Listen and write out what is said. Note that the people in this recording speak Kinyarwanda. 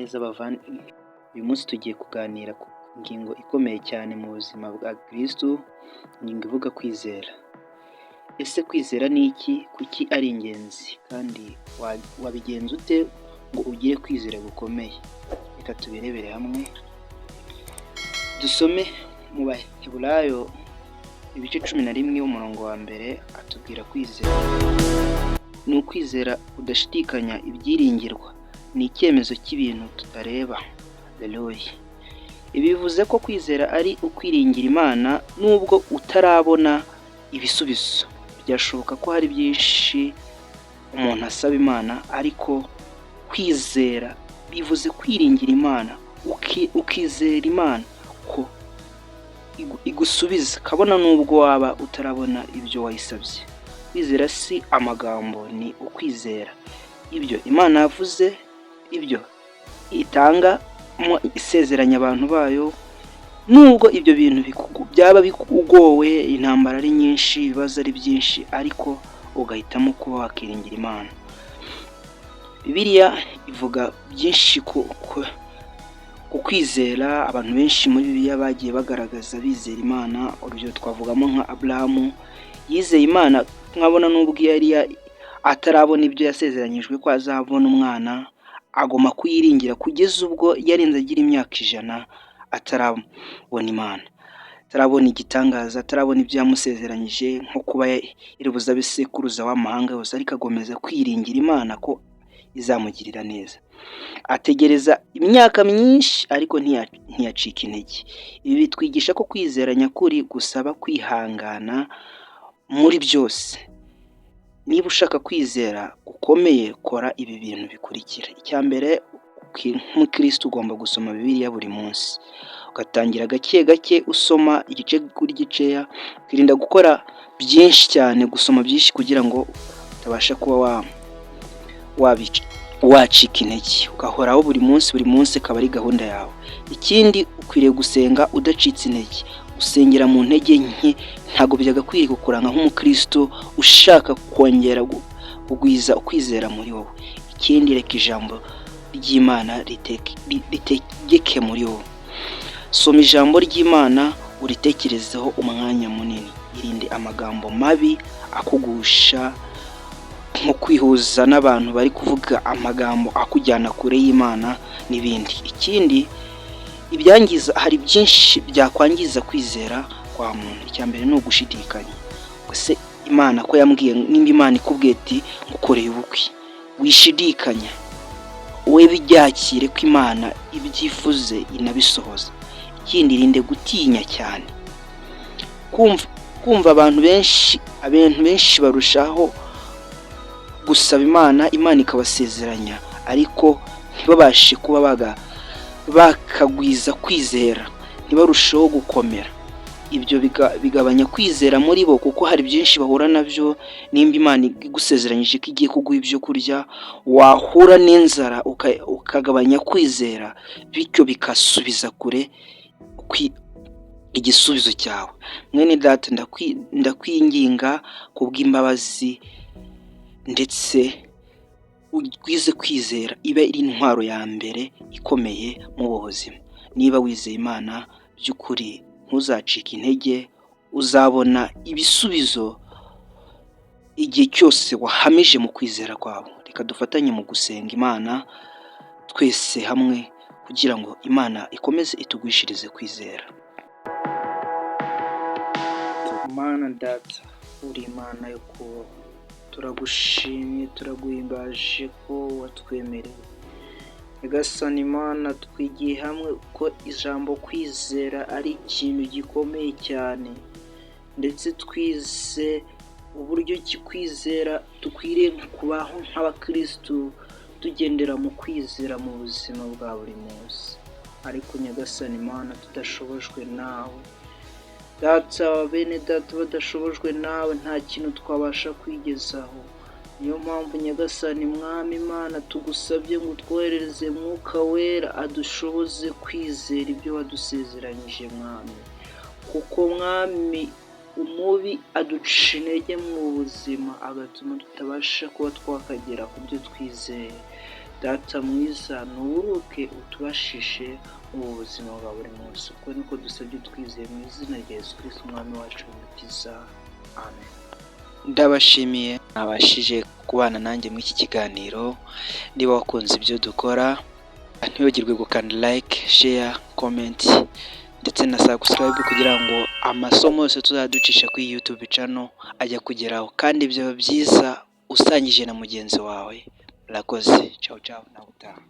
neza uyu munsi tugiye kuganira ku ngingo ikomeye cyane mu buzima bwa Kristo, ingingo ivuga kwizera. Ese kwizera ni iki? Kuki ari ingenzi? Kandi wabigenza ute ngo ugire kwizera gukomeye? Reka tubirebere hamwe. Dusome mu Baheburayo ibice 11 umurongo wa mbere atubwira kwizera. Ni ukwizera udashidikanya ibyiringirwa, ni icyemezo cy'ibintu tutareba. Haleluya. Ibi bivuze ko kwizera ari ukwiringira Imana nubwo utarabona ibisubizo. Byashoboka ko hari byinshi umuntu asaba Imana, ariko kwizera bivuze kwiringira Imana, ukizera Imana ko igusubiza kabona nubwo waba utarabona ibyo wayisabye. Kwizera si amagambo, ni ukwizera ibyo Imana yavuze, ibyo itanga mu isezeranya abantu bayo, nubwo ibyo bintu byaba bikugowe, intambara ari nyinshi, ibibazo ari byinshi, ariko ugahitamo kuba wakiringira Imana. Bibiliya ivuga byinshi ku kwizera. Abantu benshi muri Bibiliya bagiye bagaragaza bizera Imana. Urugero twavugamo nka Aburahamu, yizeye Imana nkabona nubwo yari atarabona ibyo yasezeranyijwe ko azabona umwana, agoma kuyiringira kugeza ubwo yarenze agira imyaka 100 atarabona Imana, atarabona igitangaza, atarabona ibyo yamusezeranyije nko kuba iribuza abisekuruza w'amahanga yose, ariko agomeza kwiringira Imana ko izamugirira neza. Ategereza imyaka myinshi ariko ntiyacika intege. Ibi bitwigisha ko kwizera nyakuri gusaba kwihangana muri byose. Niba ushaka kwizera gukomeye, kora ibi bintu bikurikira. Icya mbere, nk'Umukristo ugomba gusoma Bibiliya buri munsi, ugatangira gake gake usoma igice kuri giceya, ukirinda gukora byinshi cyane, gusoma byinshi kugira ngo utabasha kuba wacika intege. Ugahoraho buri munsi akaba ari gahunda yawe. Ikindi, ukwiriye gusenga udacitse intege. Usengera mu ntege nke ntago byagakwiriye kukuranga nk'Umukristo ushaka kongera kugwiza ukwizera muri wowe. Ikindi, reka ijambo ry'Imana ritegeke muri wowe. Soma ijambo ry'Imana uritekerezeho umwanya munini. Irinde amagambo mabi akugusha, nko kwihuza n'abantu bari kuvuga amagambo akujyana kure y'Imana n'ibindi. Ikindi, hari byinshi byakwangiza kwizera kwa muntu. Icya mbere ni ugushidikanya. Gusa Imana ko yambwiye, nimba Imana ikubwiye ati ngukoreye ubukwe, wishidikanya, we byakire ko Imana ibyifuze inabisohoza. Ikindi, irinde gutinya cyane. Kumva abantu benshi barushaho gusaba Imana ikabasezeranya, ariko ntibabashe kuba bakagwiza kwizera, ntibarusheho gukomera. Ibyo bigabanya kwizera muri bo, kuko hari byinshi bahura nabyo. Nimba Imana igusezeranyije ko igiye kuguha ibyo kurya, wahura n'inzara ukagabanya kwizera, bityo bikasubiza kure igisubizo cyawe. Mwene data, ndakwinginga kubw'imbabazi, ndetse ugwize kwizera iba iri intwaro ya mbere ikomeye mu buzima. Niba wizeye Imana by'ukuri, ntuzacike intege, uzabona ibisubizo igihe cyose wahamije mu kwizera kwawe. Reka dufatanye mu gusenga Imana twese hamwe, kugira ngo Imana ikomeze itugwishirize kwizera. Mana Data, uri Imana yo kubaho, turagushimye, turaguhimbaje ko watwemereye. Nyagasani Imana, twigiye hamwe ko ijambo kwizera ari ikintu gikomeye cyane, ndetse twize uburyo kwizera dukwiriye kubaho nk'Abakristo, tugendera mu kwizera mu buzima bwa buri munsi. Ariko Nyagasani Imana, tudashobojwe nawe Data, bene Data badashobojwe nawe nta kintu twabasha kwigezaho. Niyo mpamvu Nyagasani Mwami Imana, tugusabye ngo twoherereze Mwuka Wera adushoboze kwizera ibyo wadusezeranyije Mwami, kuko Mwami umubi aduca intege mu buzima, agatuma tutabasha kuba twakagera ku byo twizeye. Data mwiza nuburuke utubashishe mu buzima bwa buri munsi, uko niko dusabye twizeye mu izina rya Yesu Kristo umwami wacu n'umukiza, amen. Ndabashimiye nabashije kubana nanjye muri iki kiganiro. Niba wakunze ibyo dukora, ntibagirwe gukanda like, share, comment ndetse na subscribe kugira ngo amasomo yose tuzaducisha kuri YouTube channel ajya kugeraho, kandi byaba byiza usangije na mugenzi wawe. Murakoze, ciao ciao, nawe utaha.